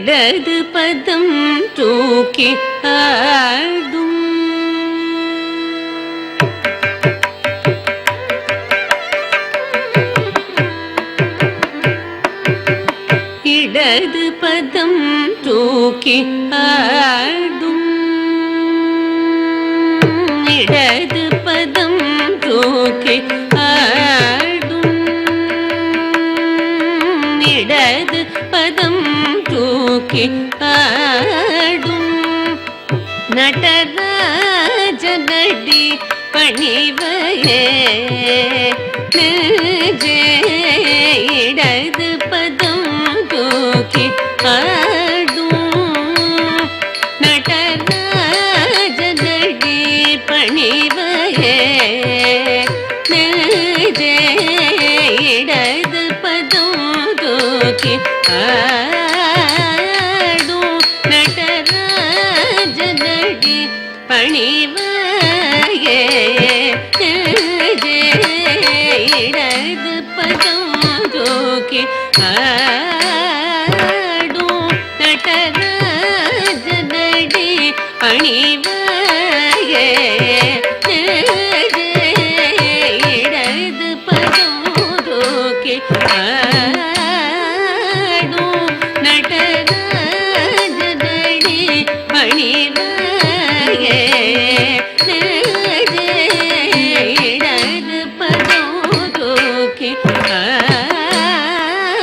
இடது பதம் தூக்கி ஆடும் இடது பதம் தூக்கி ஆடும் இடது பதம் தூக்கி ஆடும் இடது பதம் தூக்கி ஆடும் நடராஜனடி பணிவையே இடது பதம் தூக்கி ஆடும் நடராஜனடி பணிவையே இடது பதம் தூக்கி ஆடும் நடராஜனடி பணிவையே இடது பதம் தூக்கி ஆடும் நடராஜனடி பணிவையே இடது பதம் தூக்கி ஆடும் நடராஜனடி பணிவையே இடது பதம் தூக்கி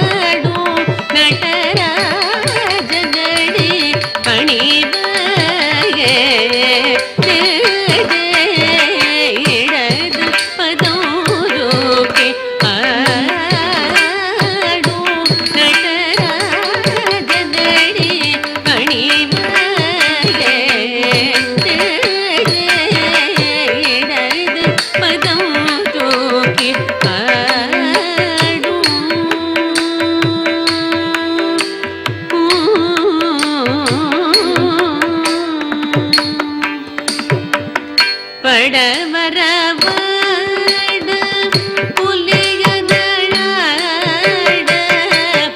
ஆடும் நடராஜனடி பணிவையே இடது பதம் தூக்கி ஆடும் நடராஜனடி பணிவையே இடது பதம் தூக்கி படவரவாட புலியதழாட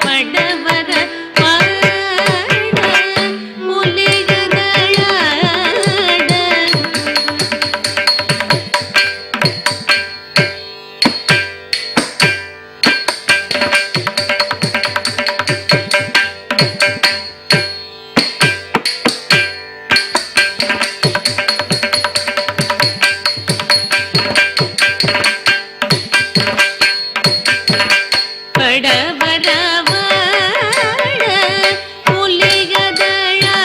படவரவாட புலியதழாட படவரவாட புலியதழாட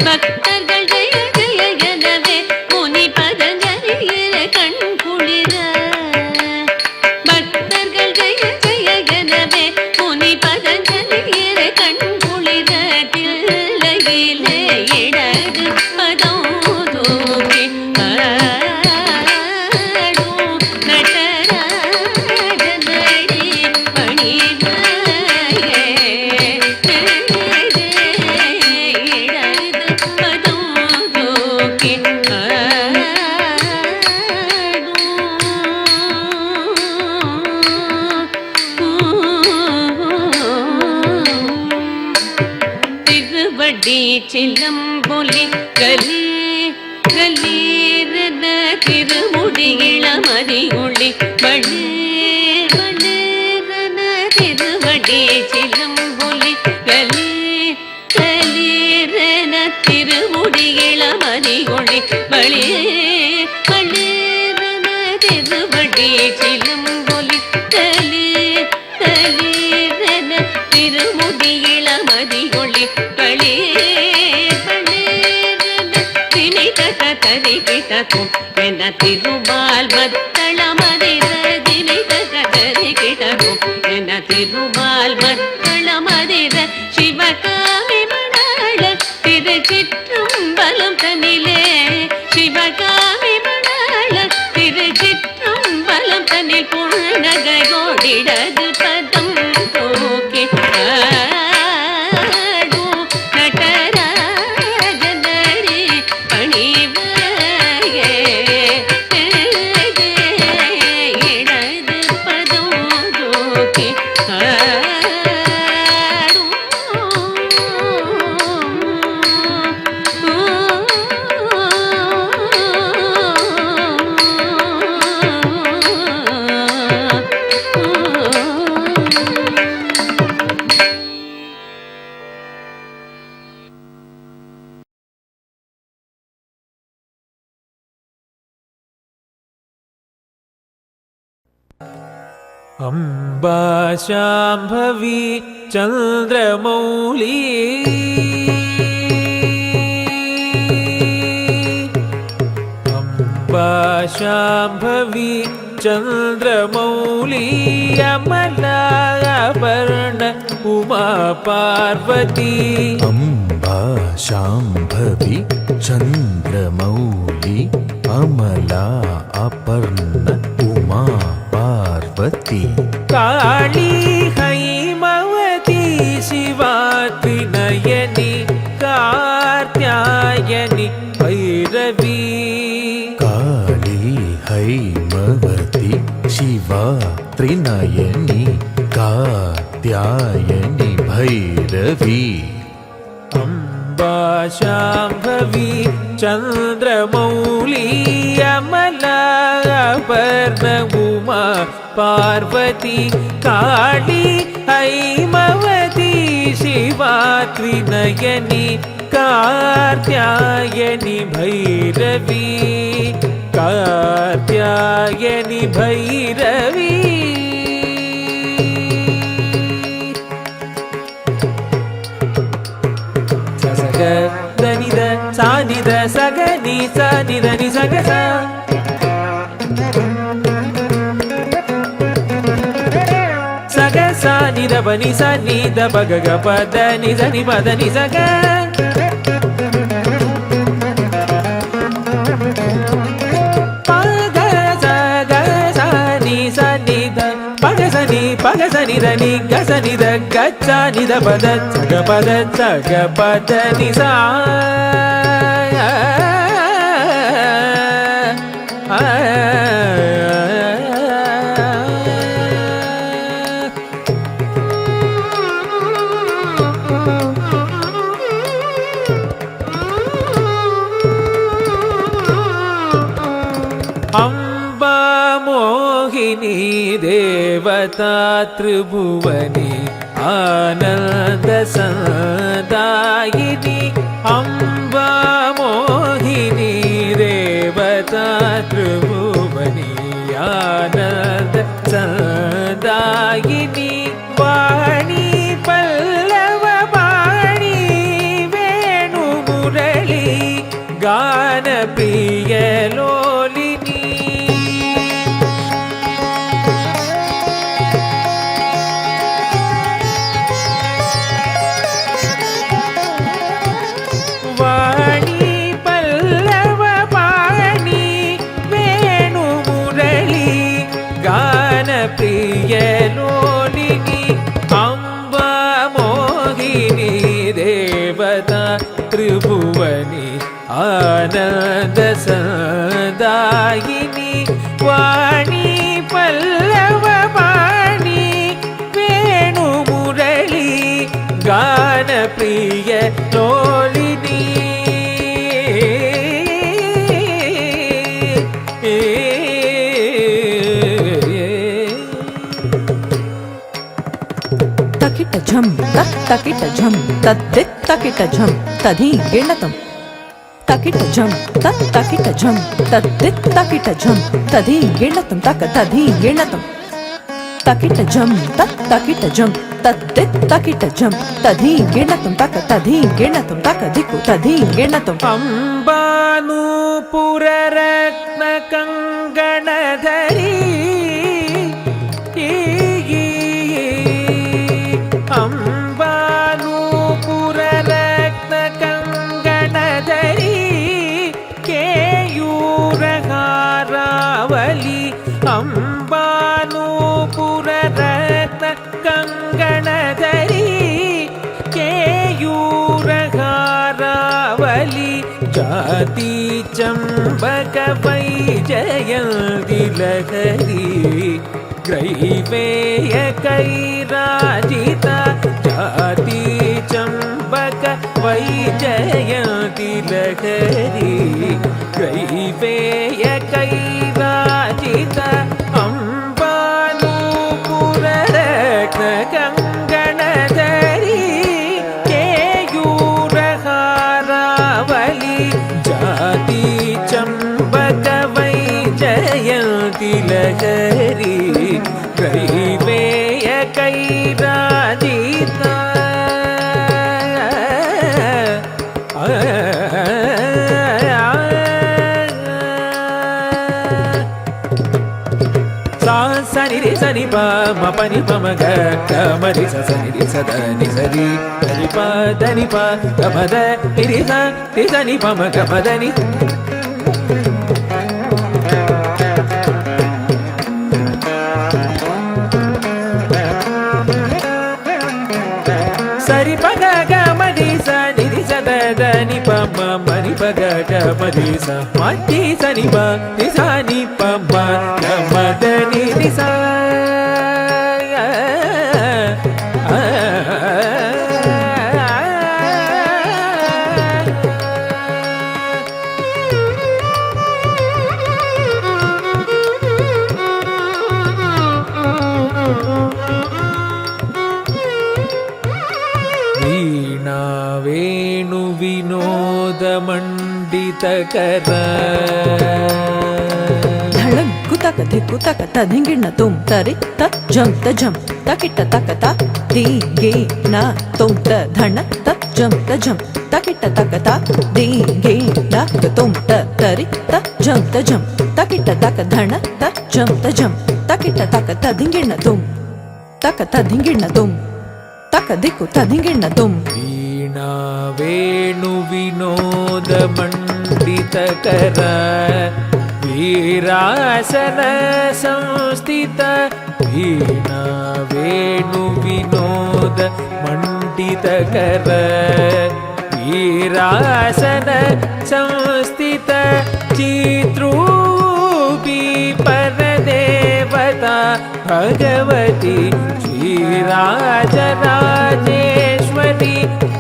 பக்தர்கள் ஜெய ஜெய எனவே முனி பதஞ்சலியில கண் குளிர பக்தர்கள் ஜெய ஜெய எனவே முனி பதஞ்சலியில கண் குளிர தில்லையிலே இடது பதம் தூக்கி ஆடும் நடராஜனடி பணிவையே இடது பதம் தூக்கி திருவடி சிலம்பொலி கலி கலீரன திருமுடி இளமதி ஒளி வளு வளரன திருவடி சிலம்பொலி கலி கலீரன திருமுடி இளமதி ஒளி வளி வளரன திருவடி சிலம்பொலி கலி கலீரன திருமுடி இளமதி ஒளி வளி தரிகிட்டதும் என திருமால் மத்தள மதிர தினிதரிகிட்டதும் என திருமால் மத்தள மதிர சிவகாமி மணாள திருச்சிற்றம்பலம் தனிலே சிவகாமி மணாள திருச்சிற்றம்பலம் தனில் புன்னகையோடிடது பதம் தூக்கி ஆடும் நடராஜனடி பணிவையே இடது பதம் தூக்கி ஆடும் अम्बा शाम्भवी चन्द्रमौली अम्बा शाम्भवी चन्द्रमौली अमलाभरण उमा पार्वती अम्बा शाम्भवी चन्द्रमौली अमला अपर्ण उमा पार्वती काली हैमवती शिवा त्रिनयनी कार्त्यायनी भैरवी काली हैमवती शिवा त्रिनयनी कार्त्यायनी भैरवी अम्बा शाम्भवी चन्द्रमौली अमलाभरण उमा पार्वती काली हैमवती शिवा त्रिनयनी कार्त्यायनी भैरवी कार्त्यायनी भैरवी दनिद सानिद सगनि सनिदनि सगस सगस निद बनि सनिद बगग पदनि सनि पदनि सग पग सग सनि सनिद पगसनि पगसनि దని గసని ద గచ్చని ద పద సగ పద ని సా अम्बा मोहिनी देवता त्रिभुवनी आनंद सदायिनी अम्बा मोहिनी देवता त्रिभुवनी आनंद सदायिनी वाणी पल्लव वाणी वेणु मुरली गान प्रिय लोलिनी वाणी पल्लव वाणी वेणु मुरली गान प्रिय लोलिनी अम्बा मोहिनी देवता त्रिभुवनी आनंद सदायिनी वाणी पल्लव वाणी वेणु मुरली गान प्रिय लोलिनी तकिट झम तकिट झम तद्दित तकिट झम तधी गिणतम तकिट झम तकिट झम तद्दित तकिट झम तधी गिणतम तधी गिणतम तकिट झम तकिट झम तद्दित तकिट झम तधी गिणतम तधी गिणतम तदिकु तधी गिणतम अंबानूपुर रत्न कंगणधरी अंबानूपुर रत्न कंगणधरी केयूरहारावली अंबानूपुर रत्न कंगणधरी केयूरहारावली जाति चंबक वैजयंती लहरी ग्रैवेय कैराजिता जाति चंबक वैजयंती लहरी ग्रैवेय कैराजिता अंबानूपुर रत्न कंगणधरी केयूरहारावली जाति चंबक वैजयंती लहरी விராஜிதா சனி ரி சனி ப ம பனி ப ம க க ம ரி ச சனி ரி ச த நி ச ரி ரி ப த நி ப க ம த நி ரி ச நி ப ம க ம த நி சரி ப க க ம ரி ச நி ரி ச த த நி ப ம ம ரி ப க க ம ரி ச ம ரி ச நி ப ரி ச நி ப ம க ம த நி ரி ச வீணா வேணு வினோத மண்டிதகர धड़ंग कुतक थे कुतक तधिंगिण तुम तरि त जम त जम तकिट तकता दीगे न तुम त धन त जम तकिट तकता दीगे न तुम त तरि त जम तकिट तक धन त जम तकिट तक तधिंगिण तुम तक तधिंगिण तुम तक दिक्कु तधिंगिण तुम வீணா வேணு வினோத மண்டிதகர வீராசன ಸಂಸ್ಥಿತ வீணா வேணு வினோத மண்டிதகர வீராசன ಸಂಸ್ಥಿತ ಚಿತ್ರೂಪಿ ಪರದೇವತಾ ಭಗವತಿ ಶ್ರೀರಾಜರಾಜೇಶ್ವರಿ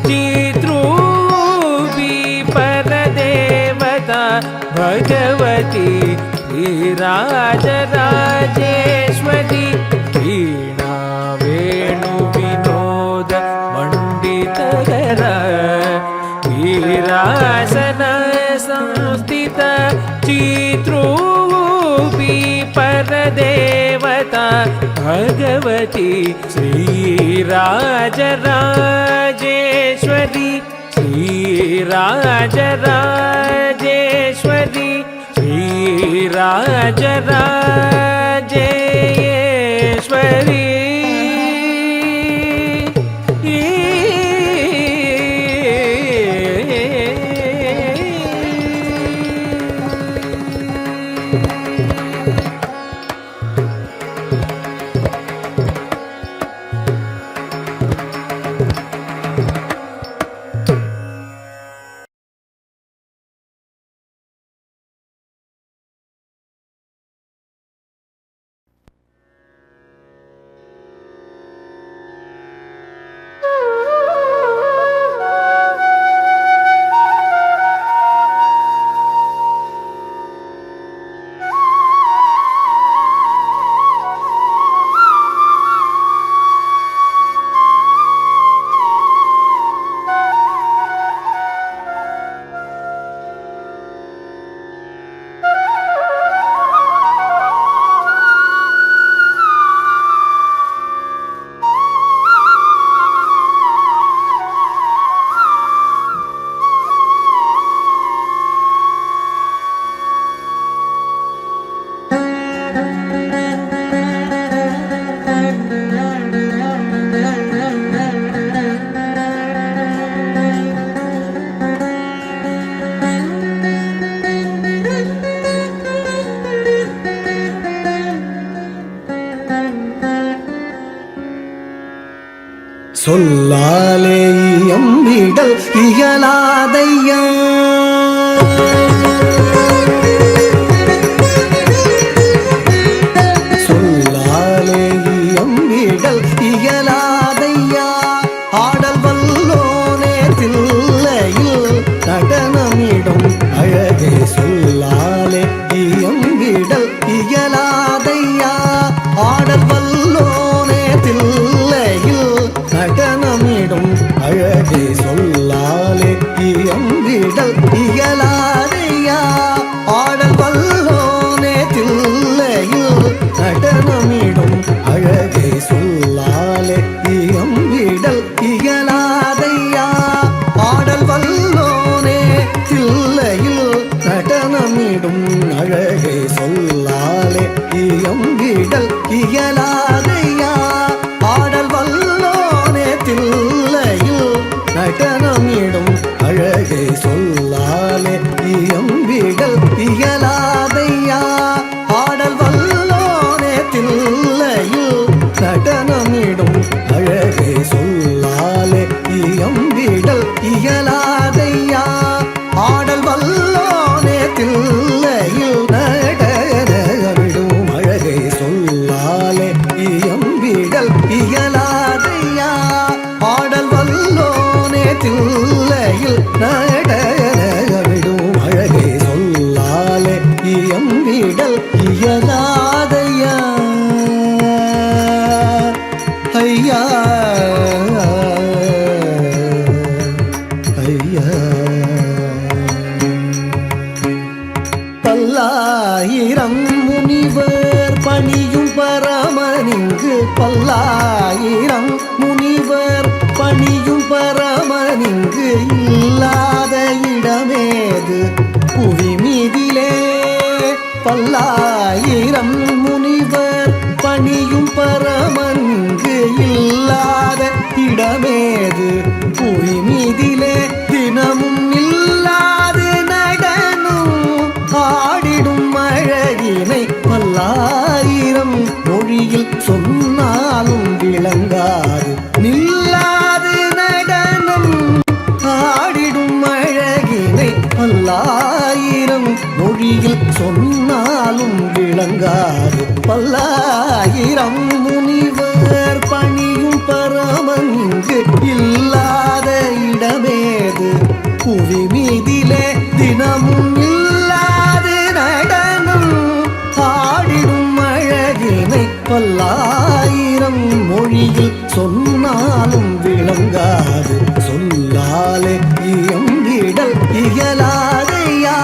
ಚಿತ್ರೂಪಿ ಪರದೇವತಾ ಭಗವತಿ ಶ್ರೀರಾಜರಾಜೇಶ್ವರಿ ವೀಣಾ ವೇಣು ವಿನೋದ ಮಂಡಿತಕರ ವೀರಾಸನ ಸಂಸ್ಥಿತ ಚಿತ್ರೂಪಿ ಪರದೇವತಾ ಭಗವತಿ ಶ್ರೀರಾಜರಾಜೇಶ್ವರಿ ಶ್ರೀರಾಜರಾಜೇಶ್ವರಿ ಶ್ರೀರಾಜರಾಜೇಶ್ವರಿ சொல்லாலே எம்பிடல் இயலாதையா சொல்லாலே எம்பிடல் இயலாதையா ஆடல் வல்லோனே தில்லையில் நடனமிடும் அழகே சொல்லாலே எம்பிடல் இயலாதையா ஆடல் வல்லோனே தில்லையில் நடனமிடும் அழகே சொல்லாலே இயம்பிடல் இயலாதையா ஆடல் வல்லோனே தில்லையில் நடனமிடும் அழகே சொல்லாலே சொல்லாலே இயம்பிடல் இயலாதையா ஆடல் வல்லோனே தில்லையில் நடனமிடும் அழகே சொல்லாலே இயம்பிடல் இயலாதையா ஆடல் வல்லோனே தில்லையில் நடனமிடும் அழகே சொல்லாலே இயம்பிடல் இயலாதையா ஆடல் வல்லோனே தில்லையில் நடனமிடும் அழகே சொல்லாலே இயம்பிடல் இயலாதையா ஐயா ஐயா பல்லாயிரம் முனிவர் பணியும் பரமனிங்கு பல்லாயிரம் முனிவர் பணியும் பரமனிங்கு இல்லாத இடமேது புவி மீதிலே பல்லாயிரம் முனிவர் பணியும் பரமன்கு இல்லாத இடமேது புவி மீதிலே தினமும் இல்லாது நடனம் ஆடிடும் அழகினை பல்லாயிரம் மொழியில் சொன்னாலும் விளங்காது நில்லாது நடனம் ஆடிடும் அழகினை பல்லாயிரம் மொழியில் சொன்னாலும் விளங்காது பல்லாயிரம் முனிவர் பணியும் பரமங்கு இல்லாத இடமேது புவி மீதிலே தினமும் இல்லாது நடனம் ஆடிடும் அழகினை பல்லாயிரம் மொழியில் சொன்னாலும் விளங்காது சொல்லாலே இயம்பிடல் இயலாதையா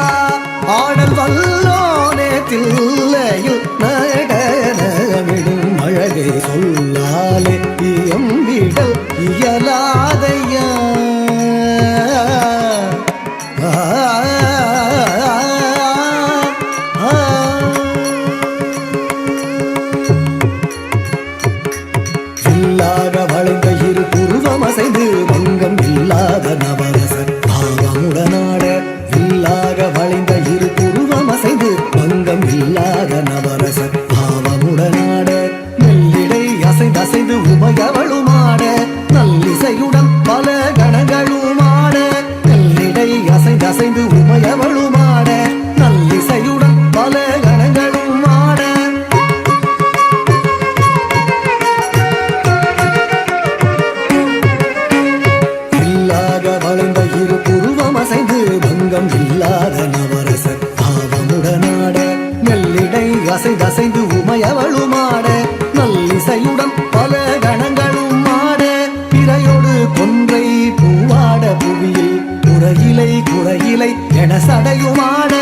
ஆடல் வல்லோனே தில்லையில் நடனமிடும் அழகே சொல்லாலே இயம்பிடல் இயலாதையா இல்லாத வளைந்த இரு புருவம் அசைந்து வங்கம் இல்லாத நவரசர் பாவமுடனாட இல்லாத வளைந்த இரு புருவம் அசைந்து வங்கம் இல்லாத நவரசர் பாவமுடனாட மெல்லிடை அசைந்து உமையவளுமாட நல்லிசையுடன் பல கணங்களுமாட மெல்லிடை அசைந்து உமையவளுமாட நல்லிசையுடன் பல கணங்களுமாட இல்லாத வளைந்த இரு புருவம் அசைந்து பங்கம் இல்லாத நவரசர் பாவமுடனாட மெல்லிடை அசைந்து உமையவளுமாட நல்லிசையுடன் பல கணங்களும் ஆட பிறையோடு கொன்றை பூவாட புவியில் குறையிலை என சடையுமாட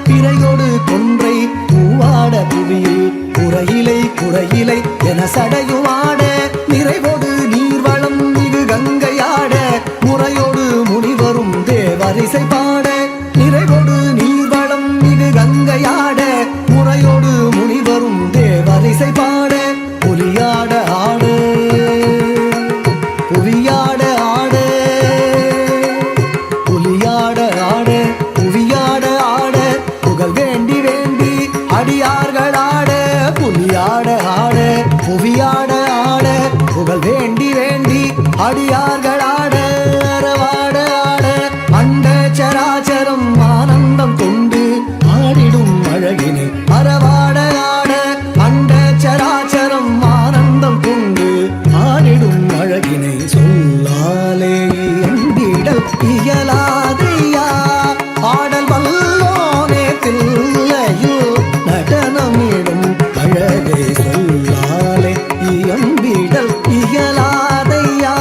பிறையோடு கொன்றை பூவாட புவியில் குறையிலை என சடையுமாட நிறைவோடு நீர்வளம் மிகு கங்கையாட முறையோடு முனிவரும் தேவரிசை பாட நிறைவோடு நீர்வளம் மிகு கங்கையாட முறையோடு முனிவரும் தேவரிசை பாட புலியாட ஆடு புவியாட ஆடு புலியாட ஆடு புவியாட ஆட புகழ் வேண்டி அடியார்கள் ஆட புலியாட ஆட புவியாட ஆட புகழ் வேண்டி அடியார்கள் ஆட அரவாட ஆட அண்ட சராச்சரம் ஆனந்தம் கொண்டு ஆடிடும் அழகினை அரவாட ஆட அண்ட சராச்சரம் ஆனந்தம் கொண்டு ஆடிடும் அழகினை சொல்லாலே எம்பிடல் இயலாதையா ஆடல் வல்லோனே தில்லையில் நடனமிடும் அழகே சொல்லாலே இயம்பிடல் இயலாதையா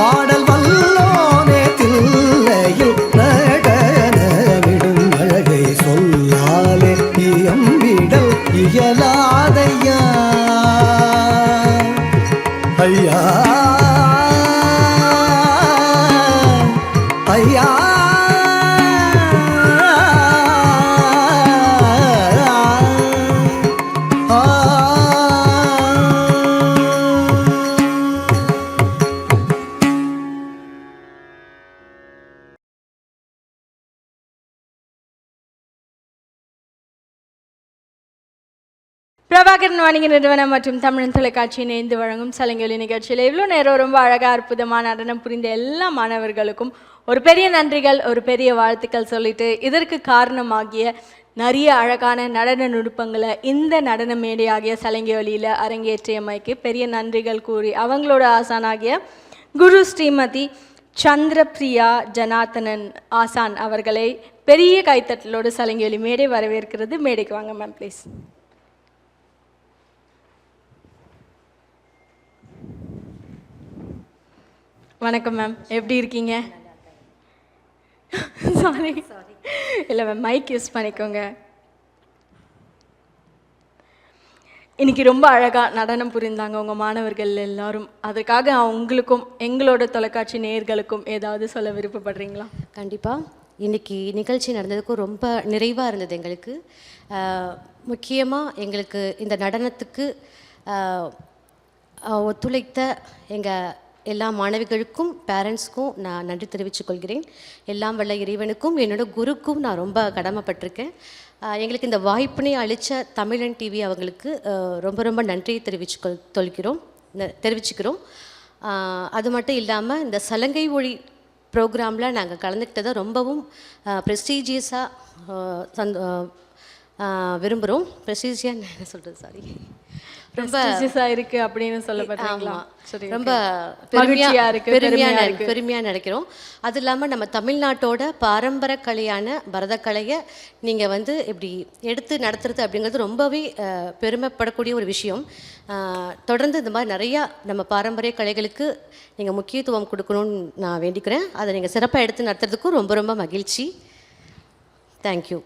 ஆடல் வல்லோனே தில்லையில் நடனமிடும் பிரபாகரன் வணிக நிறுவனம் மற்றும் தமிழன் தொலைக்காட்சி இணைந்து வழங்கும் சலங்கொலி நிகழ்ச்சியில் இவ்வளோ நேரம் ரொம்ப அழகாக அற்புதமான நடனம் புரிந்த எல்லா மாணவர்களுக்கும் ஒரு பெரிய நன்றிகள், ஒரு பெரிய வாழ்த்துக்கள் சொல்லிட்டு இதற்கு காரணமாகிய நிறைய அழகான நடன நுட்பங்களை இந்த நடன மேடையாகிய சலங்கொலியில் அரங்கேற்றியமைக்கு பெரிய நன்றிகள் கூறி அவங்களோட ஆசானாகிய குரு ஸ்ரீமதி சந்திரபிரியா ஜனார்த்தனன் ஆசான் அவர்களை பெரிய கைத்தட்டலோடு சலங்கொலி மேடை வரவேற்கிறது. மேடைக்கு வாங்க மேம் ப்ளீஸ். வணக்கம் மேம், எப்படி இருக்கீங்க? சாரி இல்லை மேம், மைக் யூஸ் பண்ணிக்கோங்க. இன்னைக்கு ரொம்ப அழகாக நடனம் புரிந்தாங்க உங்கள் மாணவர்கள் எல்லாரும். அதுக்காக அவங்களுக்கும் எங்களோட தொலைக்காட்சி நேயர்களுக்கும் ஏதாவது சொல்ல விருப்பப்படுறீங்களா? கண்டிப்பாக. இன்றைக்கி நிகழ்ச்சி நடந்ததுக்கும் ரொம்ப நிறைவாக இருந்தது எங்களுக்கு. முக்கியமாக எங்களுக்கு இந்த நடனத்துக்கு ஒத்துழைத்த எங்கள் எல்லா மாணவிகளுக்கும் பேரண்ட்ஸ்க்கும் நான் நன்றி தெரிவித்துக் கொள்கிறேன். எல்லாம் வல்ல இறைவனுக்கும் என்னோட குருக்கும் நான் ரொம்ப கடமைப்பட்டிருக்கேன். எங்களுக்கு இந்த வாய்ப்பினை அளித்த தமிழன் டிவி அவங்களுக்கு ரொம்ப ரொம்ப நன்றியை தெரிவிச்சுக்கிறோம். அது மட்டும் இல்லாமல் இந்த சலங்கை ஒளி ப்ரோக்ராமில் நாங்கள் கலந்துக்கிட்டதை ரொம்பவும் ப்ரெஸ்டீஜியஸாக விரும்புகிறோம். ப்ரெஸ்டீஜியாக என்ன சொல்கிறது, சாரி, ரொம்ப இருக்குது அப்படின்னு சொல்லப்படுறீங்களா? ரொம்ப பெருமையாக நினைக்கிறோம். அது இல்லாமல் நம்ம தமிழ்நாட்டோட பாரம்பரிய கலையான பரதக்கலையை நீங்கள் இப்படி எடுத்து நடத்துறது அப்படிங்கிறது ரொம்பவே பெருமைப்படக்கூடிய ஒரு விஷயம். தொடர்ந்து இந்த மாதிரி நிறையா நம்ம பாரம்பரிய கலைகளுக்கு நீங்கள் முக்கியத்துவம் கொடுக்கணும்னு நான் வேண்டிக்கிறேன். அதை நீங்கள் சிறப்பாக எடுத்து நடத்துறதுக்கும் ரொம்ப ரொம்ப மகிழ்ச்சி. Thank you.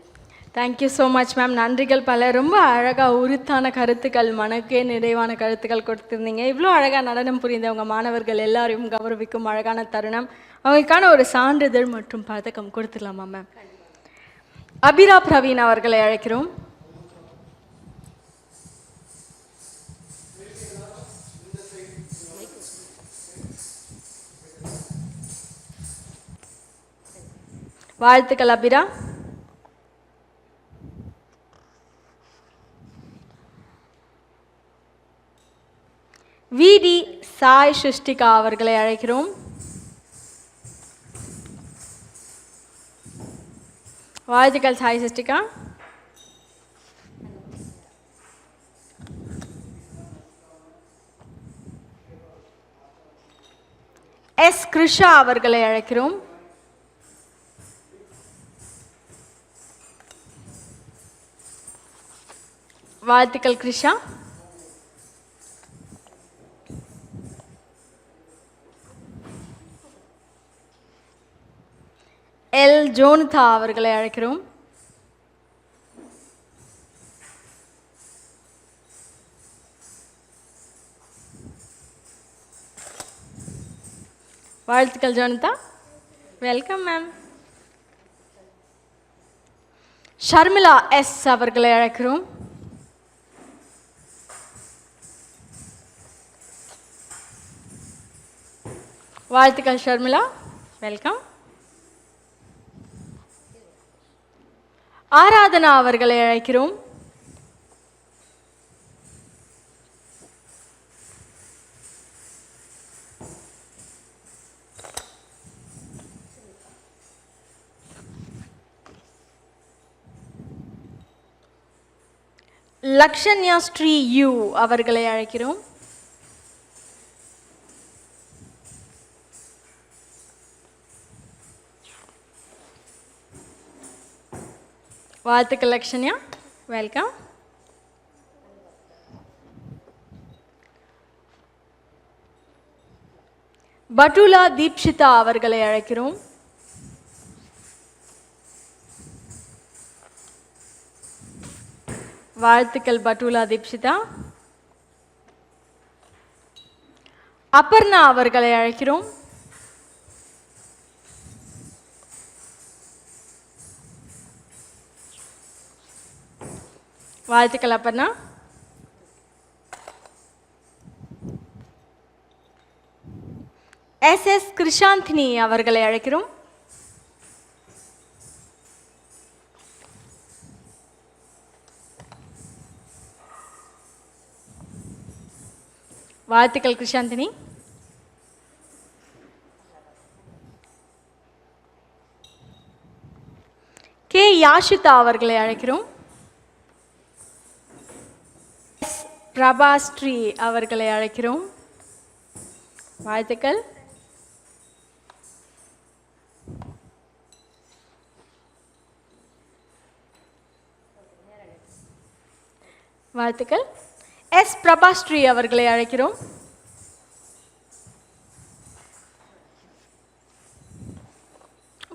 Thank you so much ma'am. நன்றிகள் பல. ரொம்ப அழகாக உருத்தான கருத்துக்கள், மனக்கே நிறைவான கருத்துக்கள் கொடுத்துருந்தீங்க. இவ்வளோ அழகாக நடனம் புரிந்தவங்க மாணவர்கள் எல்லாரையும் கௌரவிக்கும் அழகான தருணம். அவங்களுக்கான ஒரு சான்றிதழ் மற்றும் பதக்கம் கொடுத்துடலாமா மேம்? அபிரா பிரவீன் அவர்களை அழைக்கிறோம். வாழ்த்துக்கள் அபிரா. விடி சாய் சுஷ்டிகா அவர்களை அழைக்கிறோம். வாழ்த்துக்கள் சாய் சுஷ்டிகா. எஸ் கிருஷா அவர்களை அழைக்கிறோம். வாழ்த்துக்கள் கிருஷா. எல் ஜோனிதா அவர்களை அழைக்கிறோம். வாழ்த்துக்கள் Jonita. Welcome ma'am. Sharmila S அவர்களை அழைக்கிறோம். வாழ்த்துக்கள் ஷர்மிளா. வெல்கம். ஆராதனா அவர்களை அழைக்கிறோம். லக்ஷன்யா ஸ்ரீ யூ அவர்களை அழைக்கிறோம். வாழ்த்துக்கள் லக்ஷன்யா. வெல்கம். பட்டுலா தீப்ஷிதா அவர்களை அழைக்கிறோம். வாழ்த்துக்கள் பட்டுலா தீப்ஷிதா. அபர்ணா அவர்களை அழைக்கிறோம். வாழ்த்துக்கள் அப்பர்ணா. எஸ் எஸ் கிருஷாந்தினி அவர்களை அழைக்கிறோம். வாழ்த்துக்கள் கிருஷாந்தினி. கே யாஷிதா அவர்களை அழைக்கிறோம். எஸ் பிரபாஸ்ரீ அவர்களை அழைக்கிறோம். வாழ்த்துக்கள். வாழ்த்துக்கள். எஸ் பிரபாஸ்ரீ அவர்களை அழைக்கிறோம்.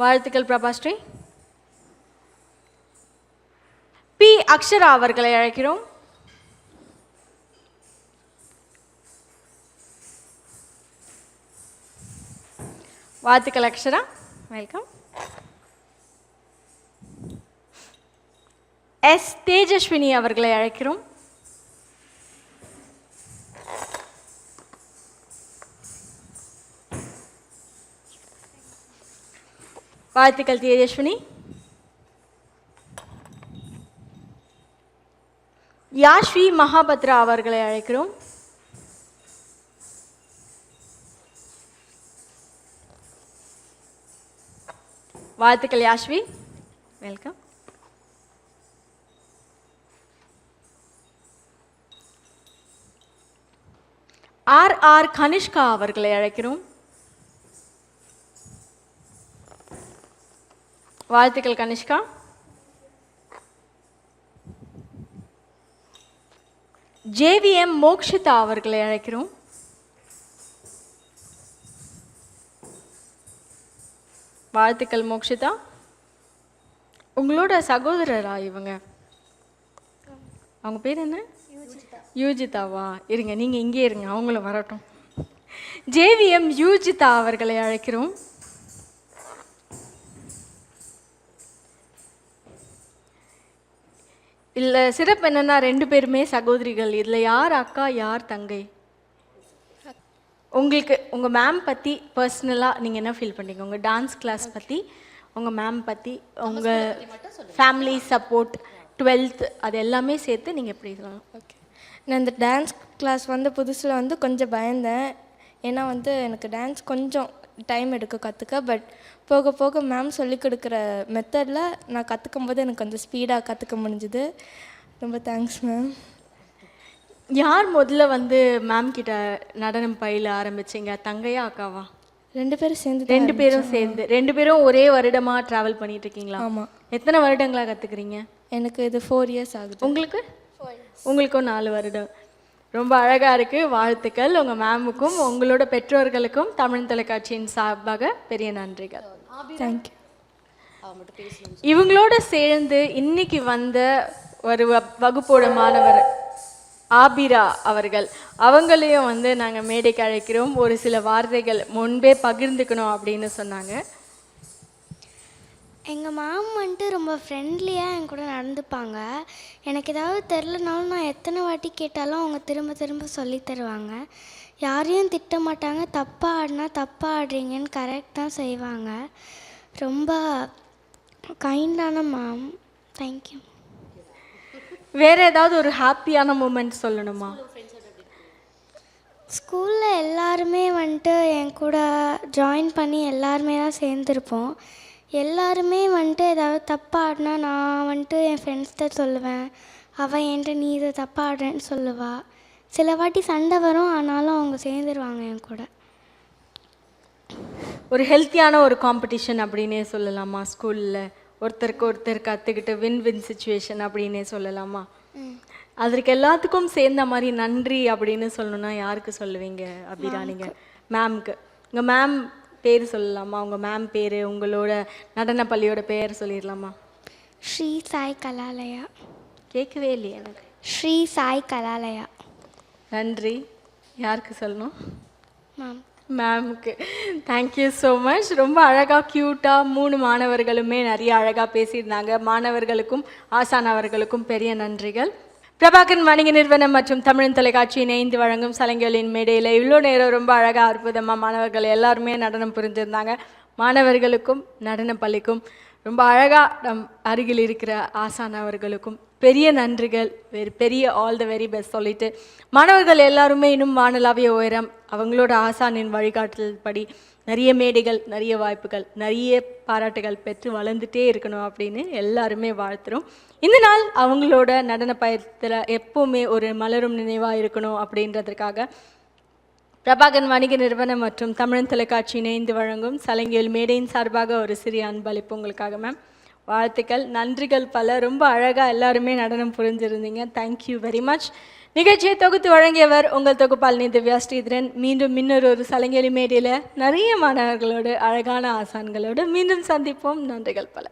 வாழ்த்துக்கள் பிரபாஸ்ரீ. பி அக்ஷரா அவர்களை அழைக்கிறோம். வாழ்த்துக்கள் அக்ஷரா, வெல்கம். எஸ் தேஜஸ்வினி அவர்களை அழைக்கிறோம். வாழ்த்துக்கள் தேஜஸ்வினி. யாஸ்வி மகாபத்ரா அவர்களை அழைக்கிறோம். வாழ்த்துக்கள் Yashvi, welcome. R R Kanishka அவர்களை அழைக்கிறோம். வாழ்த்துக்கள் கனிஷ்கா. ஜேவிஎம் மோக்ஷிதா அவர்களை அழைக்கிறோம். வாழ்த்துக்கள் மோக்ஷிதா. உங்களோட சகோதரரா இவங்க? அவங்க பேர் என்ன? யூஜிதாவா? இருங்க, நீங்கள் இங்கே இருங்க, அவங்கள வரட்டும். ஜேவிஎம் யூஜிதா அவர்களை அழைக்கிறோம். இல்லை, சிறப்பு என்னென்னா 2 பேருமே சகோதரிகள். இதில் யார் அக்கா யார் தங்கை? உங்களுக்கு உங்கள் மேம் பற்றி பர்சனலாக நீங்கள் என்ன ஃபீல் பண்ணீங்க? உங்கள் டான்ஸ் கிளாஸ் பற்றி, உங்கள் மேம் பற்றி, உங்கள் ஃபேமிலி சப்போர்ட், 12th அது எல்லாமே சேர்த்து நீங்கள் எப்படி சொல்லலாம்? ஓகே, நான் இந்த டான்ஸ் கிளாஸ் வந்து புதுசில் வந்து கொஞ்சம் பயந்தேன். ஏன்னா வந்து எனக்கு டான்ஸ் கொஞ்சம் டைம் எடுக்கும் கற்றுக்க. பட் போக போக மேம் சொல்லிக் கொடுக்குற மெத்தடில் நான் கற்றுக்கும் போது எனக்கு கொஞ்சம் ஸ்பீடாக கற்றுக்க முடிஞ்சுது. ரொம்ப தேங்க்ஸ் மேம். யார் முதல்ல வந்து மேம் கிட்ட நடனம் பயில ஆரம்பிச்சிங்க? தங்கையா அக்காவா? 2 பேரும் சேர்ந்து. 2 பேரும் சேர்ந்து. 2 பேரும் ஒரே வருடமாக ட்ராவல் பண்ணிட்டு இருக்கீங்களா? ஆமாம். எத்தனை வருடங்களாக கற்றுக்குறீங்க? எனக்கு இது 4 years ஆகுது. உங்களுக்கு? உங்களுக்கும் 4 வருடம். ரொம்ப அழகாக இருக்குது. வாழ்த்துக்கள் உங்கள் மேமுக்கும் உங்களோட பெற்றோர்களுக்கும் தமிழ் தொலைக்காட்சியின் சார்பாக பெரிய நன்றிகள். தேங்க்யூ. இவங்களோட சேர்ந்து இன்னைக்கு வந்த ஒரு வகுப்போட மாணவர் ஆபிரா அவர்கள், அவங்களையும் வந்து நாங்கள் மேடைக்கு அழைக்கிறோம். ஒரு சில வார்த்தைகள் முன்பே பகிர்ந்துக்கணும் அப்படின்னு சொன்னாங்க. எங்கள் மேம் வந்துட்டு ரொம்ப ஃப்ரெண்ட்லியாக என் கூட நடந்துப்பாங்க. எனக்கு ஏதாவது தெரிலனாலும் நான் எத்தனை வாட்டி கேட்டாலும் அவங்க திரும்ப திரும்ப சொல்லி தருவாங்க. யாரையும் திட்ட மாட்டாங்க. தப்பாக ஆடினா தப்பாக ஆடுறீங்கன்னு கரெக்ட் தான் செய்வாங்க. ரொம்ப கைண்டான மேம். தேங்க்யூ. வேறு ஏதாவது ஒரு ஹாப்பியான மூமெண்ட் சொல்லணுமா? ஸ்கூலில் எல்லாருமே வந்துட்டு என் கூட ஜாயின் பண்ணி எல்லாருமே தான் சேர்ந்துருப்போம். எல்லாருமே வந்துட்டு ஏதாவது தப்பாக ஆடினா நான் வந்துட்டு என் ஃப்ரெண்ட்ஸ்கிட்ட சொல்லுவேன். அவள் என்கிட்ட நீ இதை தப்பாக ஆடுறேன்னு சொல்லுவாள். சில வாட்டி சண்டை வரும், ஆனாலும் அவங்க சேர்ந்துருவாங்க என் கூட. ஒரு ஹெல்த்தியான ஒரு காம்படிஷன் அப்படின்னே சொல்லலாமா? ஸ்கூலில் ஒருத்தருக்கு ஒருத்தர் கற்றுக்கிட்டு வின் வின் சுச்சுவேஷன் அப்படின்னே சொல்லலாமா? அதற்கு எல்லாத்துக்கும் சேர்ந்த மாதிரி நன்றி அப்படின்னு சொல்லணும்னா யாருக்கு சொல்லுவீங்க அபிரா? நீங்கள் மேம்க்கு. உங்கள் மேம் பேர் சொல்லலாமா? உங்கள் மேம் பேர், உங்களோட நடன பள்ளியோட பேர் சொல்லிடலாமா? ஸ்ரீ சாய் கலாலயா. கேட்கவே இல்லையே எனக்கு. ஸ்ரீ சாய் கலாலயா. நன்றி. யாருக்கு சொல்லணும்? மேம். மேம்க்கு. Thank you so much. ரொம்ப அழகாக க்யூட்டாக 3 மாணவர்களுமே நிறைய அழகாக பேசியிருந்தாங்க. மாணவர்களுக்கும் ஆசான் அவர்களுக்கும் பெரிய நன்றிகள். பிரபாகரன் வணிக நிறுவனம் மற்றும் தமிழ் தொலைக்காட்சி இணைந்து வழங்கும் சலங்கலின் மேடையில் இவ்வளோ நேரம் ரொம்ப அழகாக அற்புதமாக மாணவர்கள் எல்லாருமே நடனம் புரிஞ்சிருந்தாங்க. மாணவர்களுக்கும் நடன பள்ளிக்கும் ரொம்ப அழகாக நம் அருகில் இருக்கிற ஆசான் அவர்களுக்கும் பெரிய நன்றிகள், பெரிய ஆல் த வெரி பெஸ்ட் சொல்லிட்டு மாணவர்கள் எல்லாருமே இன்னும் வானளாவிய உயரம் அவங்களோட ஆசானின் வழிகாட்டுதல் படி நிறைய மேடைகள், நிறைய வாய்ப்புகள், நிறைய பாராட்டுகள் பெற்று வளர்ந்துட்டே இருக்கணும் அப்படின்னு எல்லாருமே வாழ்த்துறோம். இந்த நாள் அவங்களோட நடன பயத்தில் எப்போவுமே ஒரு மலரும் நினைவாக இருக்கணும் அப்படின்றதுக்காக பிரபாகரன் வணிக நிறுவனம் மற்றும் தமிழன் தொலைக்காட்சி இணைந்து வழங்கும் சலங்கியல் மேடையின் சார்பாக ஒரு சிறிய அன்பளிப்பு உங்களுக்காக மேம். வாழ்த்துக்கள், நன்றிகள் பல. ரொம்ப அழகாக எல்லாருமே நடனம் புரிஞ்சிருந்தீங்க. Thank you very much. நிகழ்ச்சியை தொகுத்து வழங்கியவர் உங்கள் தொகுப்பாளினி திவ்யா ஸ்ரீதரன். மீண்டும் இன்னொரு சலங்கேலி மேடையில் நிறைய மாணவர்களோடு அழகான ஆசான்களோடு மீண்டும் சந்திப்போம். நன்றிகள் பல.